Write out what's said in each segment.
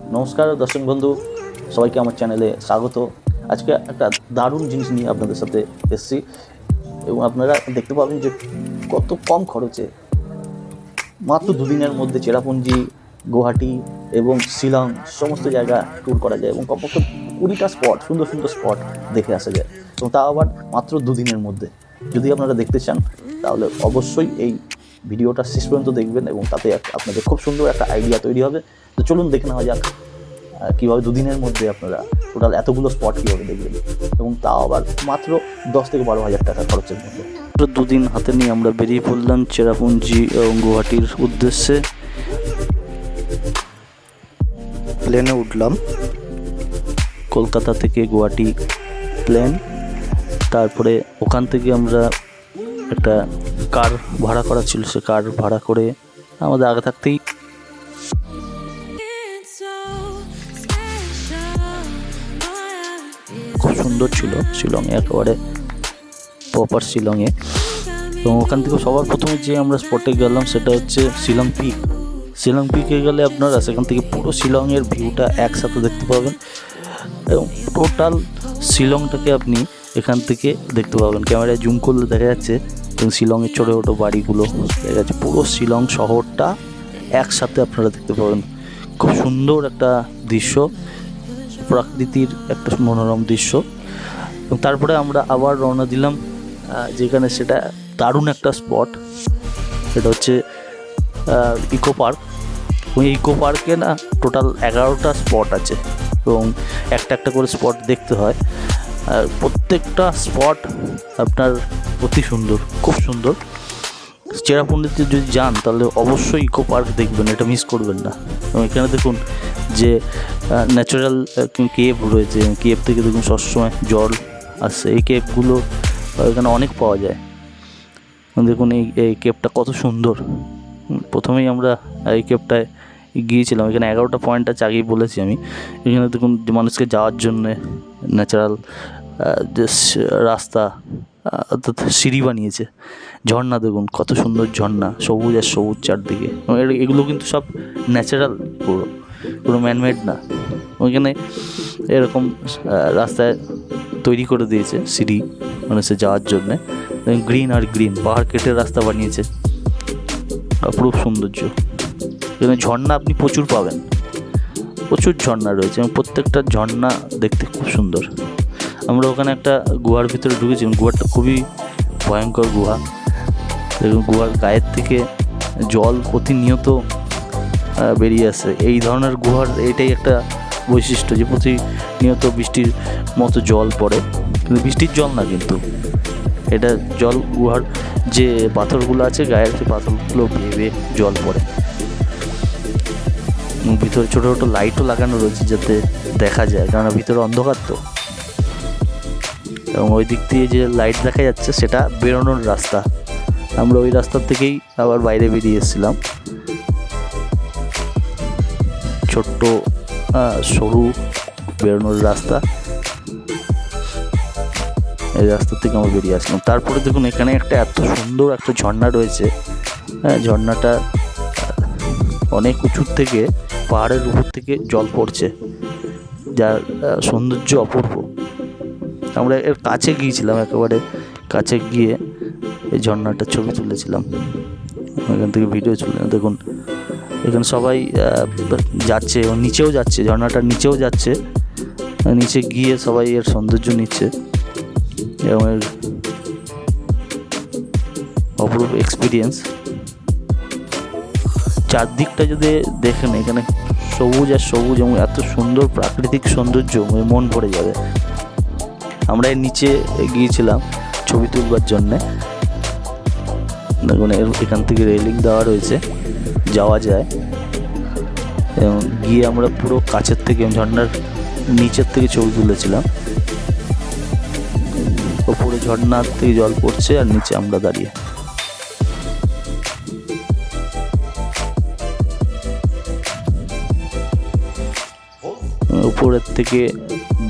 নমস্কার দর্শক বন্ধু, সবাইকে আমার চ্যানেলে স্বাগত। আজকে একটা দারুণ জিনিস নিয়ে আপনাদের সাথে এসেছি এবং আপনারা দেখতে পাবেন যে কত কম খরচে মাত্র দুদিনের মধ্যে চেরাপুঞ্জি, গুয়াহাটি এবং শিলং সমস্ত জায়গা ট্যুর করা যায় এবং কমপক্ষে 20টা স্পট, সুন্দর সুন্দর স্পট দেখে আসা যায় এবং তা আবার মাত্র দুদিনের মধ্যে। যদি আপনারা দেখতে চান তাহলে অবশ্যই এই ভিডিওটা শেষ পর্যন্ত দেখবেন এবং তাতে আপনাদের খুব সুন্দর একটা আইডিয়া তৈরি হবে। তো চলুন দেখে নেওয়া যাক কীভাবে দুদিনের মধ্যে আপনারা টোটাল এতগুলো স্পট কীভাবে দেখবেন এবং তাও আবার মাত্র 10 থেকে 12,000 টাকা খরচের মধ্যে। দুদিন হাতে নিয়ে আমরা বেরিয়ে পড়লাম চেরাপুঞ্জি এবং গুয়াহাটির উদ্দেশ্যে। প্লেনে উঠলাম, কলকাতা থেকে গুয়াহাটি প্লেন। তারপরে ওখান থেকে আমরা একটা কার ভাড়া করা ছিল, সে কার ভাড়া করে আমাদের আগে থাকতেই খুব সুন্দর ছিল শিলংয়ে, একেবারে প্রপার শিলংয়ে। এবং ওখান থেকে সবার প্রথমে যে আমরা স্পটে গেলাম সেটা হচ্ছে শিলং পিক। শিলং পিকে গেলে আপনারা সেখান থেকে পুরো শিলংয়ের ভিউটা একসাথে দেখতে পাবেন এবং টোটাল শিলংটাকে আপনি এখান থেকে দেখতে পাবেন। ক্যামেরায় জুম করলে দেখা যাচ্ছে এবং শিলংয়ের ছোটো ছোটো বাড়িগুলো দেখা যাচ্ছে, পুরো শিলং শহরটা একসাথে আপনারা দেখতে পাবেন। খুব সুন্দর একটা দৃশ্য, প্রকৃতির একটা মনোরম দৃশ্য। এবং তারপরে আমরা আবার রওনা দিলাম যেখানে সেটা দারুণ একটা স্পট, সেটা হচ্ছে ইকো পার্ক। ওই ইকো পার্কে না টোটাল 11টা স্পট আছে এবং একটা একটা করে স্পট দেখতে হয়। আর প্রত্যেকটা স্পট আপনার অতি সুন্দর, খুব সুন্দর। চেরাপুঞ্জিতে যদি যান তাহলে অবশ্যই ইকো পার্ক দেখবেন, এটা মিস করবেন না। এবং এখানে দেখুন যে ন্যাচারাল কেভ রয়েছে, কেভ থেকে দেখুন সবসময় জল আসছে। এই কেভগুলো এখানে অনেক পাওয়া যায়। দেখুন এই কেভটা কত সুন্দর। প্রথমেই আমরা এই কেভটায় গিয়েছিলাম। এখানে 11টা পয়েন্ট আছে, আগেই বলেছি আমি। এখানে দেখুন মানুষকে যাওয়ার জন্যে ন্যাচারাল যে রাস্তা অর্থাৎ সিঁড়ি বানিয়েছে। ঝর্ণা দেখুন কত সুন্দর ঝর্ণা, সবুজ আর সবুজ চারদিকে। এগুলো কিন্তু সব ন্যাচারাল, পুরো ম্যানমেড না। ওইখানে এরকম রাস্তায় তৈরি করে দিয়েছে সিঁড়ি মানুষের যাওয়ার জন্যে। গ্রিন আর গ্রিন, পাহাড় কেটে রাস্তা বানিয়েছে, অপরূপ সৌন্দর্য। এখানে ঝর্ণা আপনি প্রচুর পাবেন, প্রচুর ঝর্ণা রয়েছে এবং প্রত্যেকটা ঝর্ণা দেখতে খুব সুন্দর। আমরা ওখানে একটা গুহার ভিতরে ঢুকেছিলাম। গুহাটা খুবই ভয়ঙ্কর গুহা। দেখুন গুহার গায়ের থেকে জল প্রতিনিয়ত বেরিয়ে আসে। এই ধরনের গুহার এটাই একটা বৈশিষ্ট্য যে প্রতিনিয়ত বৃষ্টির মতো জল পড়ে, কিন্তু বৃষ্টির জল না, কিন্তু এটা জল গুহার যে পাথরগুলো আছে গায়ের, যে পাথরগুলো বেয়ে বেয়ে জল পড়ে। ভিতরে ছোটো ছোটো লাইটও লাগানো রয়েছে যাতে দেখা যায়, কেননা ভিতরে অন্ধকার তো। এবং ওই দিক দিয়ে যে লাইট দেখা যাচ্ছে সেটা বেরোনোর রাস্তা। আমরা ওই রাস্তার থেকেই আবার বাইরে বেরিয়ে এসেছিলাম। ছোট্ট সরু বেরোনোর রাস্তা, এই রাস্তা থেকে আমরা বেরিয়ে আসলাম। তারপরে দেখুন এখানে একটা এত সুন্দর একটা ঝর্ণা রয়েছে। হ্যাঁ, ঝর্ণাটা অনেক উঁচুর থেকে, পাহাড়ের উপর থেকে জল পড়ছে, যার সৌন্দর্য অপূর্ব। আমরা এর কাছে গিয়েছিলাম, একেবারে কাছে গিয়ে এই ঝর্ণাটার ছবি তুলেছিলাম, এখান থেকে ভিডিও তুলে। দেখুন এখানে সবাই যাচ্ছে, নিচেও যাচ্ছে, ঝর্ণাটার নিচেও যাচ্ছে, নিচে গিয়ে সবাই এর সৌন্দর্য নিচ্ছে এবং এর অপরূপ এক্সপিরিয়েন্স। চারদিকটা যদি দেখেন এখানে সবুজ আর সবুজ এবং এত সুন্দর প্রাকৃতিক সৌন্দর্য, মন ভরে যাবে। আমরা এর নিচে গিয়েছিলাম ছবি তুলবার জন্যে। দেখুন এখান থেকে রেলিং দেওয়া রয়েছে, যাওয়া যায়। এবং গিয়ে আমরা পুরো কাছের থেকে, ঝর্ণার নিচের থেকে ছবি তুলেছিলাম। ওপরে ঝর্ণার থেকে জল পড়ছে আর নিচে আমরা দাঁড়িয়ে। উপরের থেকে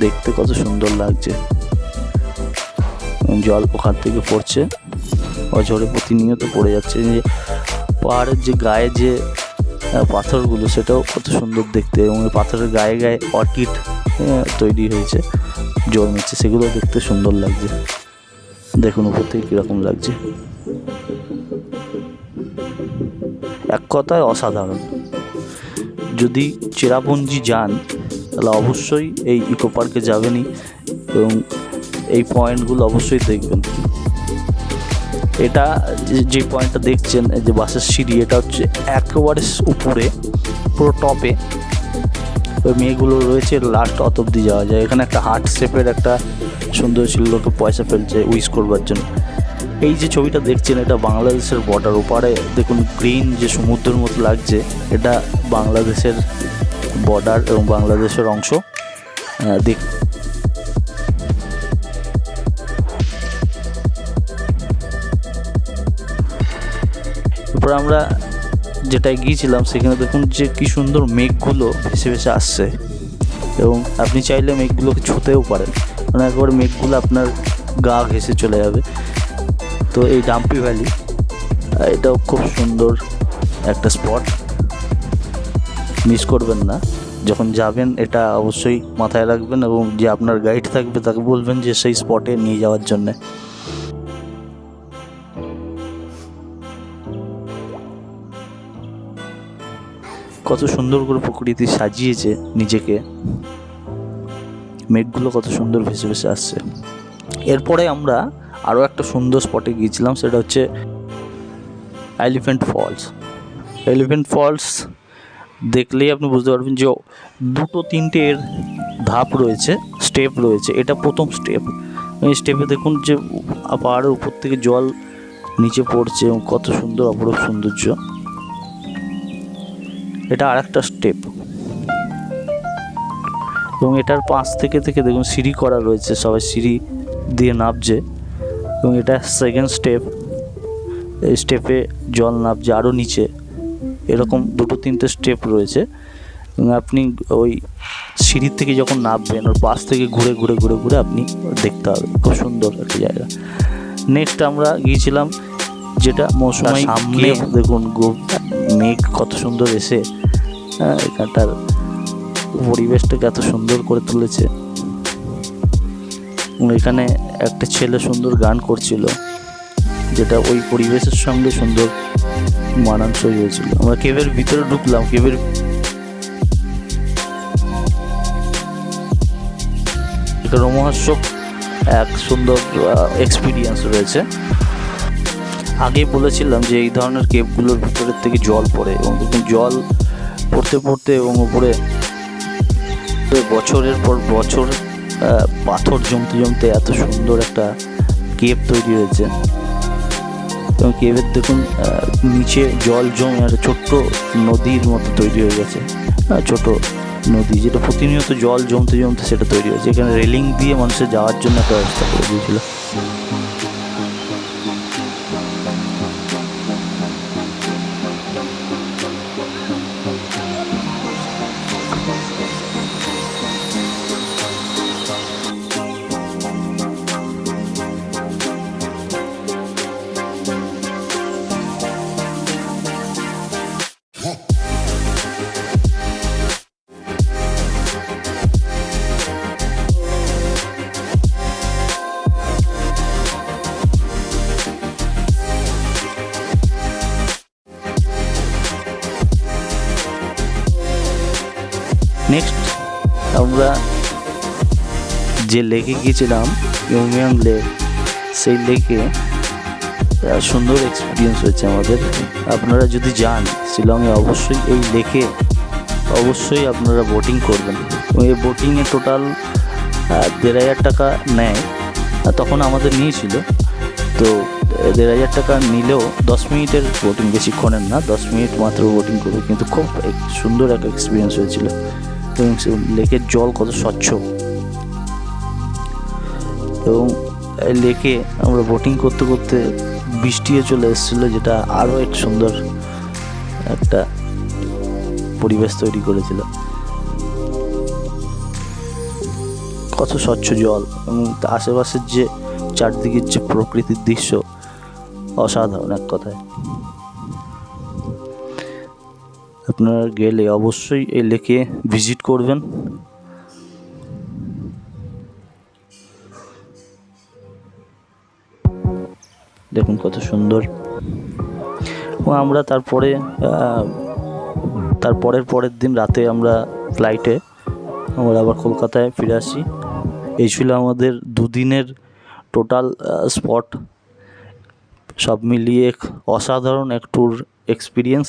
দেখতে কত সুন্দর লাগছে। জল ওখান থেকে পড়ছে, অঝরে প্রতিনিয়ত পড়ে যাচ্ছে। যে পাহাড়ের যে গায়ে যে পাথরগুলো, সেটাও কত সুন্দর দেখতে, এবং পাথরের গায়ে গায়ে অর্কিড তৈরি হয়েছে, জন্মেছে, সেগুলো দেখতে সুন্দর লাগছে। দেখুন উপর থেকে কীরকম লাগছে, এক কথায় অসাধারণ। যদি চেরাপুঞ্জি যান তাহলে অবশ্যই এই ইকো পার্কে যাবেনই, এবং এই পয়েন্টগুলো অবশ্যই দেখবেন। এটা যে পয়েন্টটা দেখছেন, যে বাসের সিঁড়ি, এটা হচ্ছে একেবারে উপরে, পুরো টপে। ওই মেয়েগুলো রয়েছে, লাস্ট অত অব্দি যাওয়া যায়। এখানে একটা হার্ট শেপের একটা সুন্দর ছিল, লোকে পয়সা ফেলছে উইশ করবার জন্য। এই যে ছবিটা দেখছেন, এটা বাংলাদেশের বর্ডার, ওপারে দেখুন গ্রিন যে সমুদ্রের মতো লাগছে, এটা বাংলাদেশের বর্ডার এবং বাংলাদেশের অংশ। দেখ এরপর আমরা যেটায় গিয়েছিলাম, সেখানে দেখুন যে কী সুন্দর মেঘগুলো ভেসে ভেসে আসছে, এবং আপনি চাইলে মেঘগুলোকে ছুঁতেও পারেন, মানে একবার মেঘগুলো আপনার গা ঘেঁষে চলে যাবে। তো এই ডাম্পি ভ্যালি, এটাও খুব সুন্দর একটা স্পট, মিস করবেন না যখন যাবেন। এটা অবশ্যই মাথায় রাখবেন, এবং যে আপনার গাইড থাকবে তাকে বলবেন যে সেই স্পটে নিয়ে যাওয়ার জন্যে। কত সুন্দর করে প্রকৃতি সাজিয়েছে নিজেকে, মেঘগুলো কত সুন্দর ভেসে ভেসে আসছে। এরপরে আমরা আরও একটা সুন্দর স্পটে গিয়েছিলাম, সেটা হচ্ছে এলিফ্যান্ট ফলস। এলিফ্যান্ট ফলস দেখলেই আপনি বুঝতে পারবেন যে দুটো তিনটে এর ধাপ রয়েছে, স্টেপ রয়েছে। এটা প্রথম স্টেপ। এই স্টেপে দেখুন যে পাহাড়ের উপর থেকে জল নিচে পড়ছে, এবং কত সুন্দর অপরূপ সৌন্দর্য। এটা আর একটা স্টেপ, এবং এটার পাশ থেকে দেখুন সিঁড়ি করা রয়েছে, সবাই সিঁড়ি দিয়ে নামছে, এবং এটা সেকেন্ড স্টেপ। এই স্টেপে জল নামছে আরও নিচে, এরকম দুটো তিনটে স্টেপ রয়েছে, এবং আপনি ওই সিঁড়ির থেকে যখন নামবেন, ওর পাশ থেকে ঘুরে ঘুরে ঘুরে ঘুরে আপনি দেখতে হবে। খুব সুন্দর একটা জায়গা। নেক্সট আমরা গিয়েছিলাম যেটা মৌসুমী, সামনে দেখুন মেঘ কত সুন্দর এসে এখানটার পরিবেশটাকে এত সুন্দর করে তুলেছে। এখানে একটা ছেলে সুন্দর গান করছিল, যেটা ওই পরিবেশের সঙ্গে সুন্দর মানানসই হয়েছিল। আমরা কেভের ভিতরে ঢুকলাম, কেভের রোমহর্ষক এক সুন্দর এক্সপিরিয়েন্স রয়েছে। আগেই বলেছিলাম যে এই ধরনের কেভগুলোর ভিতরের থেকে জল পড়ে, এবং দেখুন জল পড়তে পড়তে এবং উপরে বছরের পর বছর পাথর জমতে জমতে এত সুন্দর একটা কেভ তৈরি হয়েছে। এবং কেভের দেখুন নিচে জল জমে একটা ছোট্ট নদীর মতো তৈরি হয়ে গেছে, ছোট নদী, যেটা প্রতিনিয়ত জল জমতে জমতে সেটা তৈরি হয়েছে। এখানে রেলিং দিয়ে মানুষের যাওয়ার জন্য একটা ব্যবস্থা করে দিয়েছিল। নেক্সট আমরা যে লেকে গিয়েছিলাম, ইউমিয়াং লেক, সেই লেকে সুন্দর এক্সপিরিয়েন্স হয়েছে আমাদের। আপনারা যদি যান শিলংয়ে, অবশ্যই এই লেকে অবশ্যই আপনারা বোটিং করবেন। এই বোটিংয়ে টোটাল 1500 টাকা নেয়, তখন আমাদের নিয়েছিল। তো 1500 টাকা নিলেও 10 মিনিটের বোটিং, বেশিক্ষণের না, 10 মিনিট মাত্র বোটিং করবে, কিন্তু খুব সুন্দর একটা এক্সপিরিয়েন্স হয়েছিল। এবং লেকের জল কত স্বচ্ছ, এবং লেকে আমরা বোটিং করতে করতে বৃষ্টিও চলে এসেছিলো, যেটা আরও এক সুন্দর একটা পরিবেশ তৈরি করেছিল। কত স্বচ্ছ জল, এবং আশেপাশের যে চারদিকের যে প্রকৃতির দৃশ্য, অসাধারণ এক কথায়। আপনারা গেলে অবশ্যই এই লেকে ভিজিট করবেন। দেখুন কত সুন্দর। এবং আমরা পরের দিন রাতে আমরা ফ্লাইটে আমরা আবার কলকাতায় ফিরে আসি। এই ছিল আমাদের দুদিনের টোটাল স্পট, সব মিলিয়ে অসাধারণ এক ট্যুর এক্সপিরিয়েন্স।